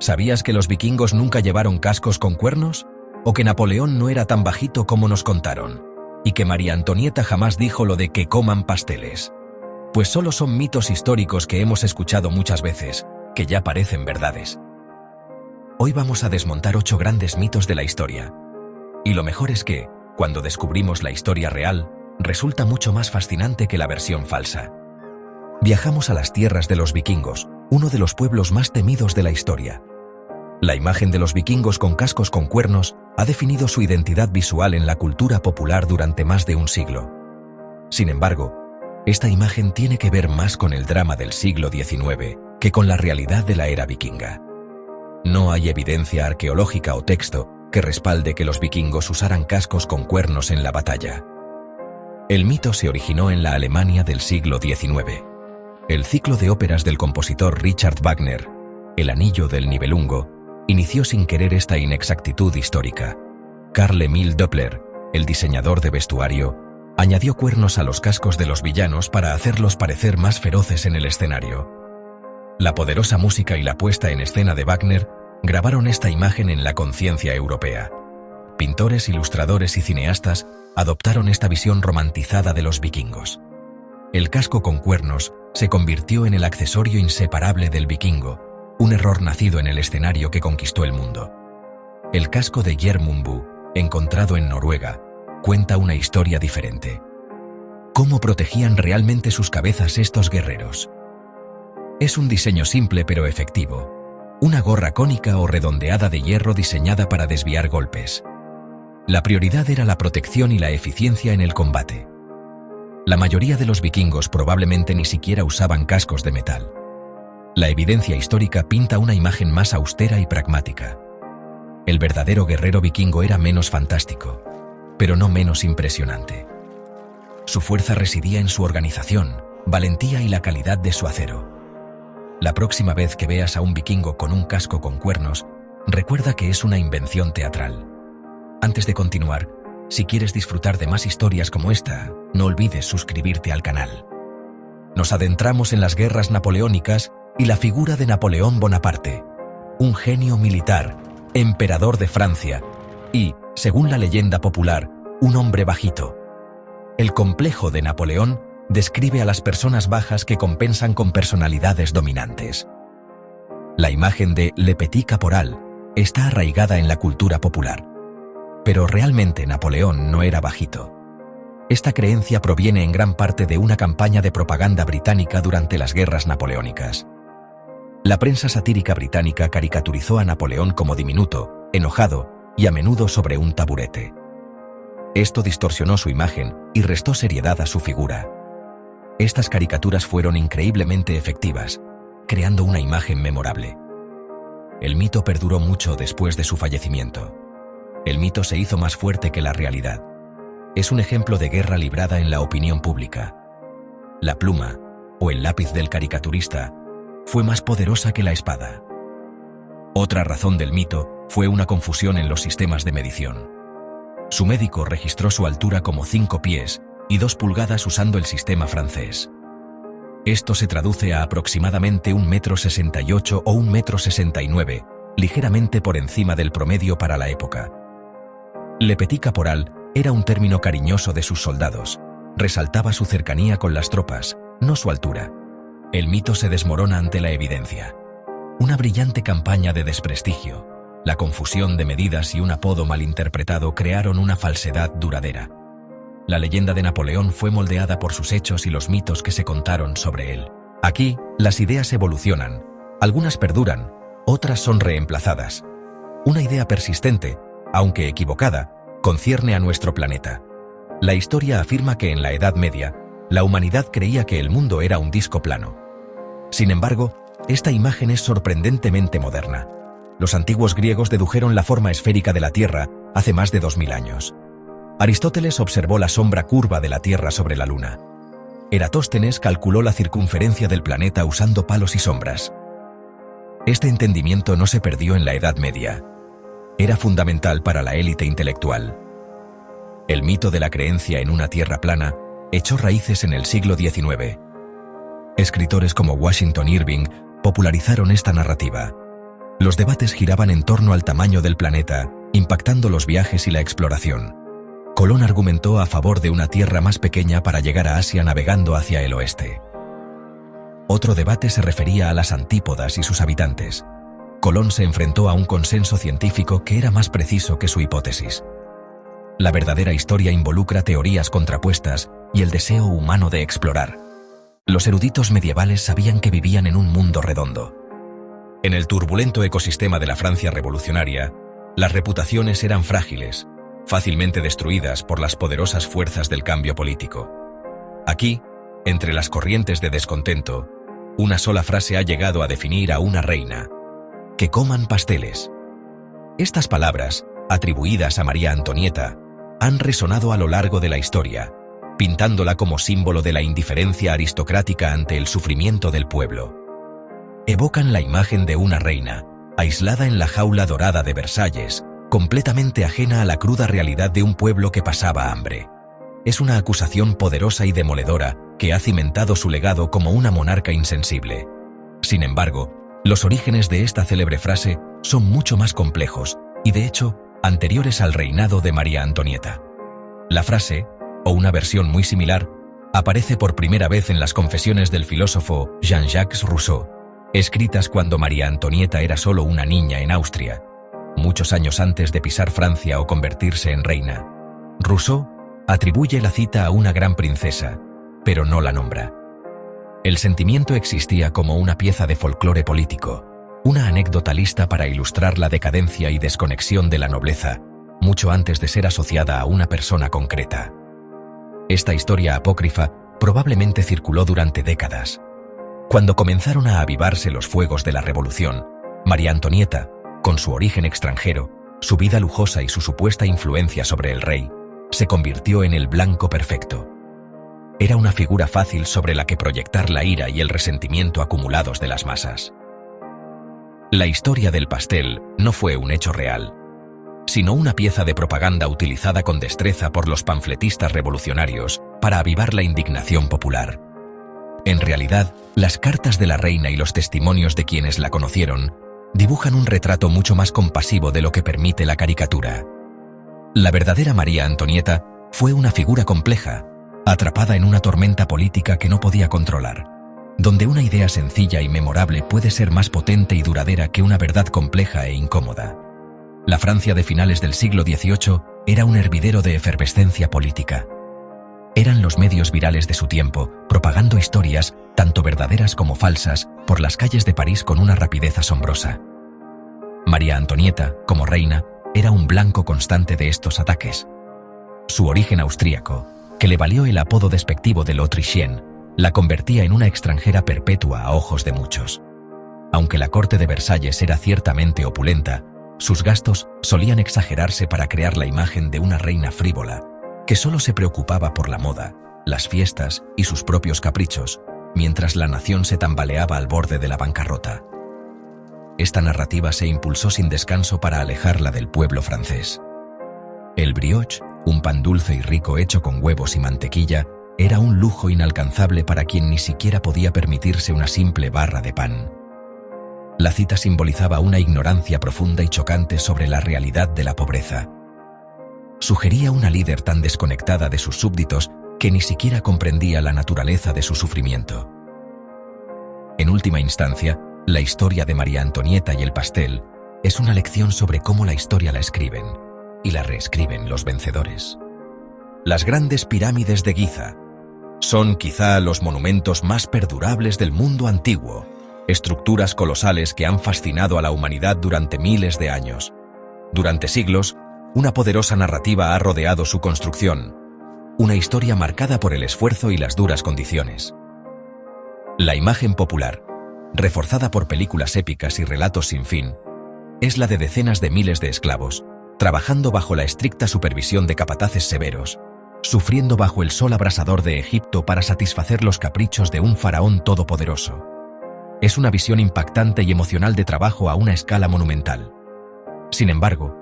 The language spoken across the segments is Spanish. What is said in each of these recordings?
¿Sabías que los vikingos nunca llevaron cascos con cuernos? ¿O que Napoleón no era tan bajito como nos contaron? ¿Y que María Antonieta jamás dijo lo de que coman pasteles? Pues solo son mitos históricos que hemos escuchado muchas veces, que ya parecen verdades. Hoy vamos a desmontar 8 grandes mitos de la historia. Y lo mejor es que, cuando descubrimos la historia real, resulta mucho más fascinante que la versión falsa. Viajamos a las tierras de los vikingos, uno de los pueblos más temidos de la historia. La imagen de los vikingos con cascos con cuernos ha definido su identidad visual en la cultura popular durante más de un siglo. Sin embargo, esta imagen tiene que ver más con el drama del siglo XIX que con la realidad de la era vikinga. No hay evidencia arqueológica o texto que respalde que los vikingos usaran cascos con cuernos en la batalla. El mito se originó en la Alemania del siglo XIX. El ciclo de óperas del compositor Richard Wagner, El Anillo del Nibelungo, inició sin querer esta inexactitud histórica. Carl Emil Doppler, el diseñador de vestuario, añadió cuernos a los cascos de los villanos para hacerlos parecer más feroces en el escenario. La poderosa música y la puesta en escena de Wagner grabaron esta imagen en la conciencia europea. Pintores, ilustradores y cineastas adoptaron esta visión romantizada de los vikingos. El casco con cuernos se convirtió en el accesorio inseparable del vikingo, un error nacido en el escenario que conquistó el mundo. El casco de Gjermundbu, encontrado en Noruega, cuenta una historia diferente. ¿Cómo protegían realmente sus cabezas estos guerreros? Es un diseño simple pero efectivo. Una gorra cónica o redondeada de hierro diseñada para desviar golpes. La prioridad era la protección y la eficiencia en el combate. La mayoría de los vikingos probablemente ni siquiera usaban cascos de metal. La evidencia histórica pinta una imagen más austera y pragmática. El verdadero guerrero vikingo era menos fantástico, pero no menos impresionante. Su fuerza residía en su organización, valentía y la calidad de su acero. La próxima vez que veas a un vikingo con un casco con cuernos, recuerda que es una invención teatral. Antes de continuar, si quieres disfrutar de más historias como esta, no olvides suscribirte al canal. Nos adentramos en las guerras napoleónicas y la figura de Napoleón Bonaparte, un genio militar, emperador de Francia y, según la leyenda popular, un hombre bajito. El complejo de Napoleón describe a las personas bajas que compensan con personalidades dominantes. La imagen de Le Petit Caporal está arraigada en la cultura popular. Pero realmente Napoleón no era bajito. Esta creencia proviene en gran parte de una campaña de propaganda británica durante las guerras napoleónicas. La prensa satírica británica caricaturizó a Napoleón como diminuto, enojado y a menudo sobre un taburete. Esto distorsionó su imagen y restó seriedad a su figura. Estas caricaturas fueron increíblemente efectivas, creando una imagen memorable. El mito perduró mucho después de su fallecimiento. El mito se hizo más fuerte que la realidad. Es un ejemplo de guerra librada en la opinión pública. La pluma, o el lápiz del caricaturista, fue más poderosa que la espada. Otra razón del mito fue una confusión en los sistemas de medición. Su médico registró su altura como 5 pies y 2 pulgadas usando el sistema francés. Esto se traduce a aproximadamente 1,68 m o 1,69 m, ligeramente por encima del promedio para la época. Le Petit Caporal era un término cariñoso de sus soldados. Resaltaba su cercanía con las tropas, no su altura. El mito se desmorona ante la evidencia. Una brillante campaña de desprestigio, la confusión de medidas y un apodo malinterpretado crearon una falsedad duradera. La leyenda de Napoleón fue moldeada por sus hechos y los mitos que se contaron sobre él. Aquí, las ideas evolucionan. Algunas perduran, otras son reemplazadas. Una idea persistente, aunque equivocada, concierne a nuestro planeta. La historia afirma que en la Edad Media, la humanidad creía que el mundo era un disco plano. Sin embargo, esta imagen es sorprendentemente moderna. Los antiguos griegos dedujeron la forma esférica de la Tierra hace más de 2000 años. Aristóteles observó la sombra curva de la Tierra sobre la Luna. Eratóstenes calculó la circunferencia del planeta usando palos y sombras. Este entendimiento no se perdió en la Edad Media. Era fundamental para la élite intelectual. El mito de la creencia en una Tierra plana echó raíces en el siglo XIX. Escritores como Washington Irving popularizaron esta narrativa. Los debates giraban en torno al tamaño del planeta, impactando los viajes y la exploración. Colón argumentó a favor de una tierra más pequeña para llegar a Asia navegando hacia el oeste. Otro debate se refería a las antípodas y sus habitantes. Colón se enfrentó a un consenso científico que era más preciso que su hipótesis. La verdadera historia involucra teorías contrapuestas y el deseo humano de explorar. Los eruditos medievales sabían que vivían en un mundo redondo. En el turbulento ecosistema de la Francia revolucionaria, las reputaciones eran frágiles, fácilmente destruidas por las poderosas fuerzas del cambio político. Aquí, entre las corrientes de descontento, una sola frase ha llegado a definir a una reina: que coman pasteles. Estas palabras, atribuidas a María Antonieta, han resonado a lo largo de la historia, pintándola como símbolo de la indiferencia aristocrática ante el sufrimiento del pueblo. Evocan la imagen de una reina, aislada en la jaula dorada de Versalles, completamente ajena a la cruda realidad de un pueblo que pasaba hambre. Es una acusación poderosa y demoledora que ha cimentado su legado como una monarca insensible. Sin embargo, los orígenes de esta célebre frase son mucho más complejos y, de hecho, anteriores al reinado de María Antonieta. La frase, o una versión muy similar, aparece por primera vez en las confesiones del filósofo Jean-Jacques Rousseau, escritas cuando María Antonieta era solo una niña en Austria, muchos años antes de pisar Francia o convertirse en reina. Rousseau atribuye la cita a una gran princesa, pero no la nombra. El sentimiento existía como una pieza de folclore político, una anécdota lista para ilustrar la decadencia y desconexión de la nobleza, mucho antes de ser asociada a una persona concreta. Esta historia apócrifa probablemente circuló durante décadas. Cuando comenzaron a avivarse los fuegos de la Revolución, María Antonieta, con su origen extranjero, su vida lujosa y su supuesta influencia sobre el rey, se convirtió en el blanco perfecto. Era una figura fácil sobre la que proyectar la ira y el resentimiento acumulados de las masas. La historia del pastel no fue un hecho real, sino una pieza de propaganda utilizada con destreza por los panfletistas revolucionarios para avivar la indignación popular. En realidad, las cartas de la reina y los testimonios de quienes la conocieron dibujan un retrato mucho más compasivo de lo que permite la caricatura. La verdadera María Antonieta fue una figura compleja, atrapada en una tormenta política que no podía controlar, donde una idea sencilla y memorable puede ser más potente y duradera que una verdad compleja e incómoda. La Francia de finales del siglo XVIII era un hervidero de efervescencia política. Eran los medios virales de su tiempo, propagando historias, tanto verdaderas como falsas, por las calles de París con una rapidez asombrosa. María Antonieta, como reina, era un blanco constante de estos ataques. Su origen austríaco, que le valió el apodo despectivo de l'Autrichienne, la convertía en una extranjera perpetua a ojos de muchos. Aunque la corte de Versalles era ciertamente opulenta, sus gastos solían exagerarse para crear la imagen de una reina frívola, que solo se preocupaba por la moda, las fiestas y sus propios caprichos, mientras la nación se tambaleaba al borde de la bancarrota. Esta narrativa se impulsó sin descanso para alejarla del pueblo francés. El brioche, un pan dulce y rico hecho con huevos y mantequilla, era un lujo inalcanzable para quien ni siquiera podía permitirse una simple barra de pan. La cita simbolizaba una ignorancia profunda y chocante sobre la realidad de la pobreza. Sugería una líder tan desconectada de sus súbditos que ni siquiera comprendía la naturaleza de su sufrimiento. En última instancia, la historia de María Antonieta y el pastel es una lección sobre cómo la historia la escriben y la reescriben los vencedores. Las grandes pirámides de Giza son quizá los monumentos más perdurables del mundo antiguo, estructuras colosales que han fascinado a la humanidad durante miles de años. Durante siglos, una poderosa narrativa ha rodeado su construcción, una historia marcada por el esfuerzo y las duras condiciones. La imagen popular, reforzada por películas épicas y relatos sin fin, es la de decenas de miles de esclavos, trabajando bajo la estricta supervisión de capataces severos, sufriendo bajo el sol abrasador de Egipto para satisfacer los caprichos de un faraón todopoderoso. Es una visión impactante y emocional de trabajo a una escala monumental. Sin embargo,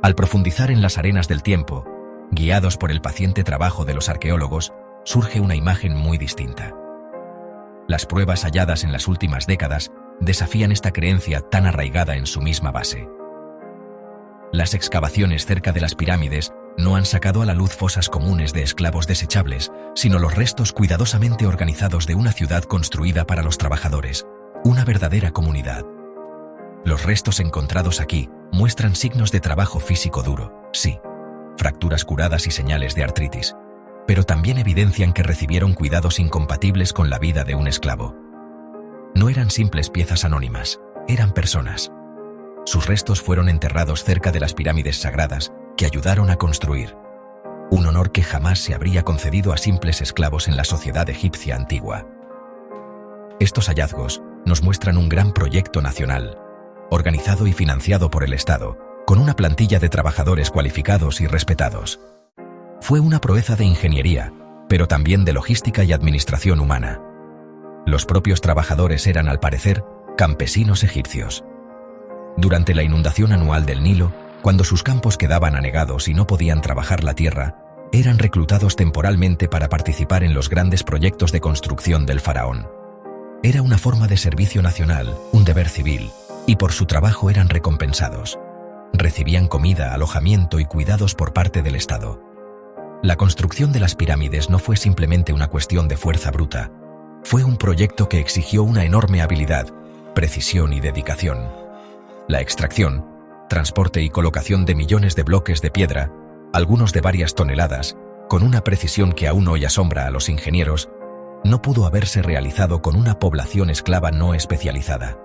al profundizar en las arenas del tiempo, guiados por el paciente trabajo de los arqueólogos, surge una imagen muy distinta. Las pruebas halladas en las últimas décadas desafían esta creencia tan arraigada en su misma base. Las excavaciones cerca de las pirámides no han sacado a la luz fosas comunes de esclavos desechables, sino los restos cuidadosamente organizados de una ciudad construida para los trabajadores, una verdadera comunidad. Los restos encontrados aquí muestran signos de trabajo físico duro, sí, fracturas curadas y señales de artritis, pero también evidencian que recibieron cuidados incompatibles con la vida de un esclavo. No eran simples piezas anónimas, eran personas. Sus restos fueron enterrados cerca de las pirámides sagradas que ayudaron a construir. Un honor que jamás se habría concedido a simples esclavos en la sociedad egipcia antigua. Estos hallazgos nos muestran un gran proyecto nacional, organizado y financiado por el Estado, con una plantilla de trabajadores cualificados y respetados. Fue una proeza de ingeniería, pero también de logística y administración humana. Los propios trabajadores eran, al parecer, campesinos egipcios. Durante la inundación anual del Nilo, cuando sus campos quedaban anegados y no podían trabajar la tierra, eran reclutados temporalmente para participar en los grandes proyectos de construcción del faraón. Era una forma de servicio nacional, un deber civil, y por su trabajo eran recompensados. Recibían comida, alojamiento y cuidados por parte del Estado. La construcción de las pirámides no fue simplemente una cuestión de fuerza bruta. Fue un proyecto que exigió una enorme habilidad, precisión y dedicación. La extracción, transporte y colocación de millones de bloques de piedra, algunos de varias toneladas, con una precisión que aún hoy asombra a los ingenieros, no pudo haberse realizado con una población esclava no especializada.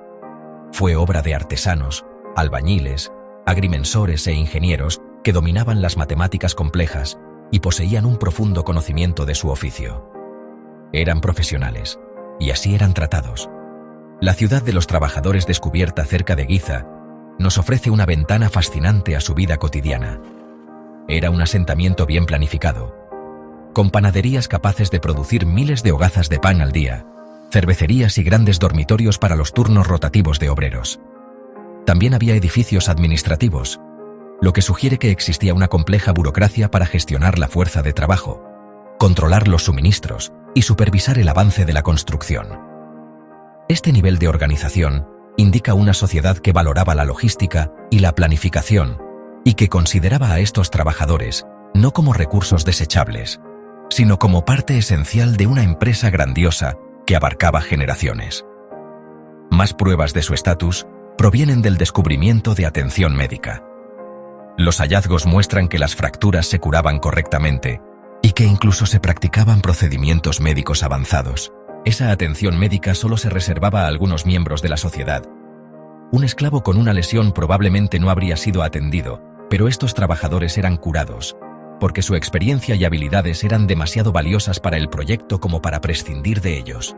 Fue obra de artesanos, albañiles, agrimensores e ingenieros que dominaban las matemáticas complejas y poseían un profundo conocimiento de su oficio. Eran profesionales, y así eran tratados. La ciudad de los trabajadores descubierta cerca de Giza nos ofrece una ventana fascinante a su vida cotidiana. Era un asentamiento bien planificado, con panaderías capaces de producir miles de hogazas de pan al día, cervecerías y grandes dormitorios para los turnos rotativos de obreros. También había edificios administrativos, lo que sugiere que existía una compleja burocracia para gestionar la fuerza de trabajo, controlar los suministros y supervisar el avance de la construcción. Este nivel de organización indica una sociedad que valoraba la logística y la planificación y que consideraba a estos trabajadores no como recursos desechables, sino como parte esencial de una empresa grandiosa que abarcaba generaciones. Más pruebas de su estatus provienen del descubrimiento de atención médica. Los hallazgos muestran que las fracturas se curaban correctamente y que incluso se practicaban procedimientos médicos avanzados. Esa atención médica solo se reservaba a algunos miembros de la sociedad. Un esclavo con una lesión probablemente no habría sido atendido, pero estos trabajadores eran curados, porque su experiencia y habilidades eran demasiado valiosas para el proyecto como para prescindir de ellos.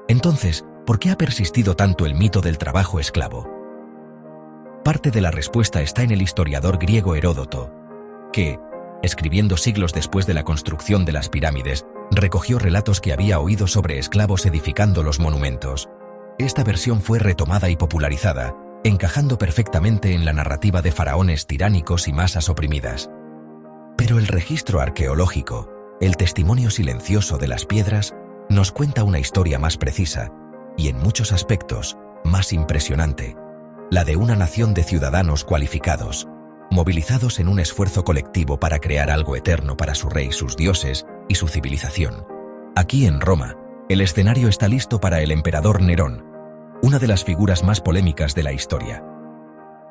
Entonces, ¿por qué ha persistido tanto el mito del trabajo esclavo? Parte de la respuesta está en el historiador griego Heródoto, que, escribiendo siglos después de la construcción de las pirámides, recogió relatos que había oído sobre esclavos edificando los monumentos. Esta versión fue retomada y popularizada, encajando perfectamente en la narrativa de faraones tiránicos y masas oprimidas. Pero el registro arqueológico, el testimonio silencioso de las piedras, nos cuenta una historia más precisa, y en muchos aspectos, más impresionante, la de una nación de ciudadanos cualificados, movilizados en un esfuerzo colectivo para crear algo eterno para su rey, sus dioses y su civilización. Aquí en Roma, el escenario está listo para el emperador Nerón, una de las figuras más polémicas de la historia.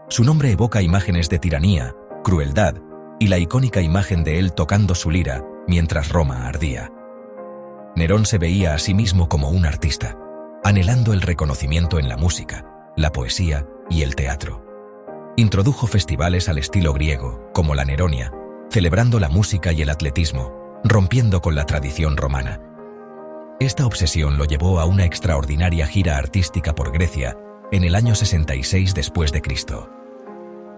Su nombre evoca imágenes de tiranía, crueldad y la icónica imagen de él tocando su lira mientras Roma ardía. Nerón se veía a sí mismo como un artista, anhelando el reconocimiento en la música, la poesía y el teatro. Introdujo festivales al estilo griego, como la Neronia, celebrando la música y el atletismo, rompiendo con la tradición romana. Esta obsesión lo llevó a una extraordinaria gira artística por Grecia en el año 66 después de Cristo.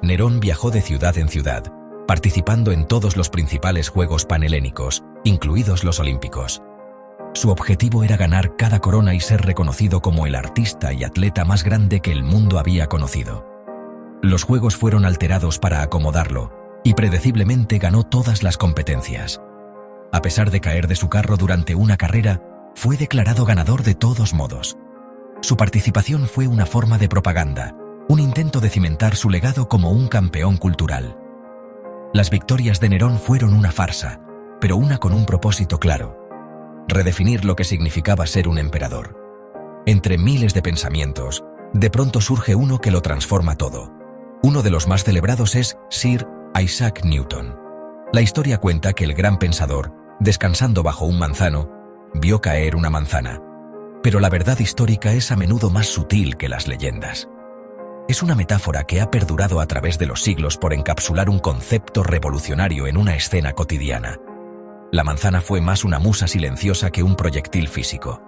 Nerón viajó de ciudad en ciudad, participando en todos los principales juegos panhelénicos, incluidos los olímpicos. Su objetivo era ganar cada corona y ser reconocido como el artista y atleta más grande que el mundo había conocido. Los juegos fueron alterados para acomodarlo, y predeciblemente ganó todas las competencias. A pesar de caer de su carro durante una carrera, fue declarado ganador de todos modos. Su participación fue una forma de propaganda, un intento de cimentar su legado como un campeón cultural. Las victorias de Nerón fueron una farsa, pero una con un propósito claro: redefinir lo que significaba ser un emperador. Entre miles de pensamientos, de pronto surge uno que lo transforma todo. Uno de los más celebrados es Sir Isaac Newton. La historia cuenta que el gran pensador, descansando bajo un manzano, vio caer una manzana. Pero la verdad histórica es a menudo más sutil que las leyendas. Es una metáfora que ha perdurado a través de los siglos por encapsular un concepto revolucionario en una escena cotidiana. La manzana fue más una musa silenciosa que un proyectil físico.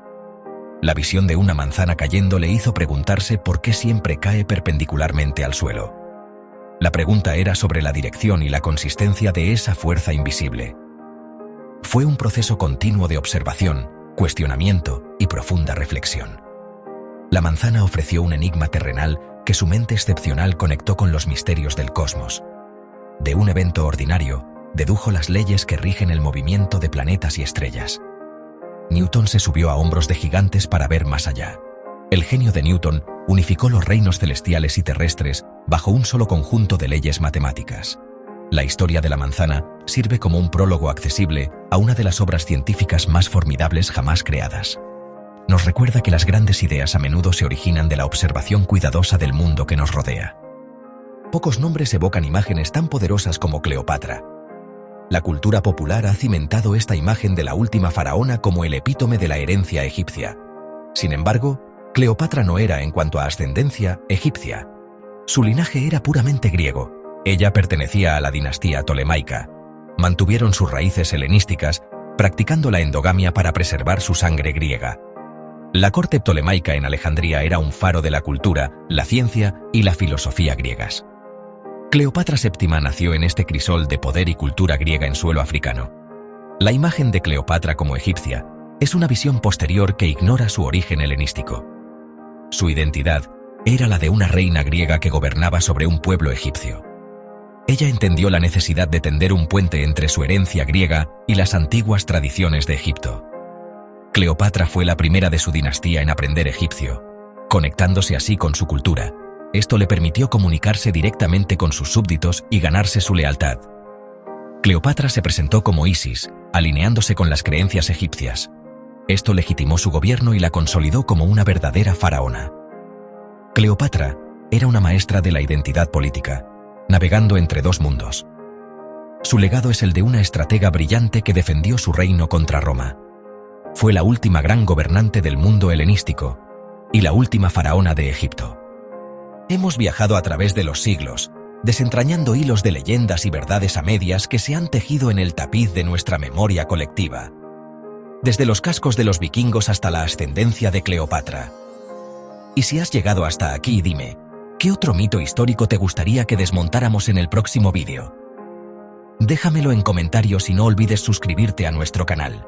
La visión de una manzana cayendo le hizo preguntarse por qué siempre cae perpendicularmente al suelo. La pregunta era sobre la dirección y la consistencia de esa fuerza invisible. Fue un proceso continuo de observación, cuestionamiento y profunda reflexión. La manzana ofreció un enigma terrenal que su mente excepcional conectó con los misterios del cosmos. De un evento ordinario, dedujo las leyes que rigen el movimiento de planetas y estrellas. Newton se subió a hombros de gigantes para ver más allá. El genio de Newton unificó los reinos celestiales y terrestres bajo un solo conjunto de leyes matemáticas. La historia de la manzana sirve como un prólogo accesible a una de las obras científicas más formidables jamás creadas. Nos recuerda que las grandes ideas a menudo se originan de la observación cuidadosa del mundo que nos rodea. Pocos nombres evocan imágenes tan poderosas como Cleopatra. La cultura popular ha cimentado esta imagen de la última faraona como el epítome de la herencia egipcia. Sin embargo, Cleopatra no era, en cuanto a ascendencia, egipcia. Su linaje era puramente griego. Ella pertenecía a la dinastía tolemaica. Mantuvieron sus raíces helenísticas, practicando la endogamia para preservar su sangre griega. La corte ptolemaica en Alejandría era un faro de la cultura, la ciencia y la filosofía griegas. Cleopatra VII nació en este crisol de poder y cultura griega en suelo africano. La imagen de Cleopatra como egipcia es una visión posterior que ignora su origen helenístico. Su identidad era la de una reina griega que gobernaba sobre un pueblo egipcio. Ella entendió la necesidad de tender un puente entre su herencia griega y las antiguas tradiciones de Egipto. Cleopatra fue la primera de su dinastía en aprender egipcio, conectándose así con su cultura. Esto le permitió comunicarse directamente con sus súbditos y ganarse su lealtad. Cleopatra se presentó como Isis, alineándose con las creencias egipcias. Esto legitimó su gobierno y la consolidó como una verdadera faraona. Cleopatra era una maestra de la identidad política, navegando entre dos mundos. Su legado es el de una estratega brillante que defendió su reino contra Roma. Fue la última gran gobernante del mundo helenístico y la última faraona de Egipto. Hemos viajado a través de los siglos, desentrañando hilos de leyendas y verdades a medias que se han tejido en el tapiz de nuestra memoria colectiva. Desde los cascos de los vikingos hasta la ascendencia de Cleopatra. Y si has llegado hasta aquí, dime, ¿qué otro mito histórico te gustaría que desmontáramos en el próximo vídeo? Déjamelo en comentarios y no olvides suscribirte a nuestro canal.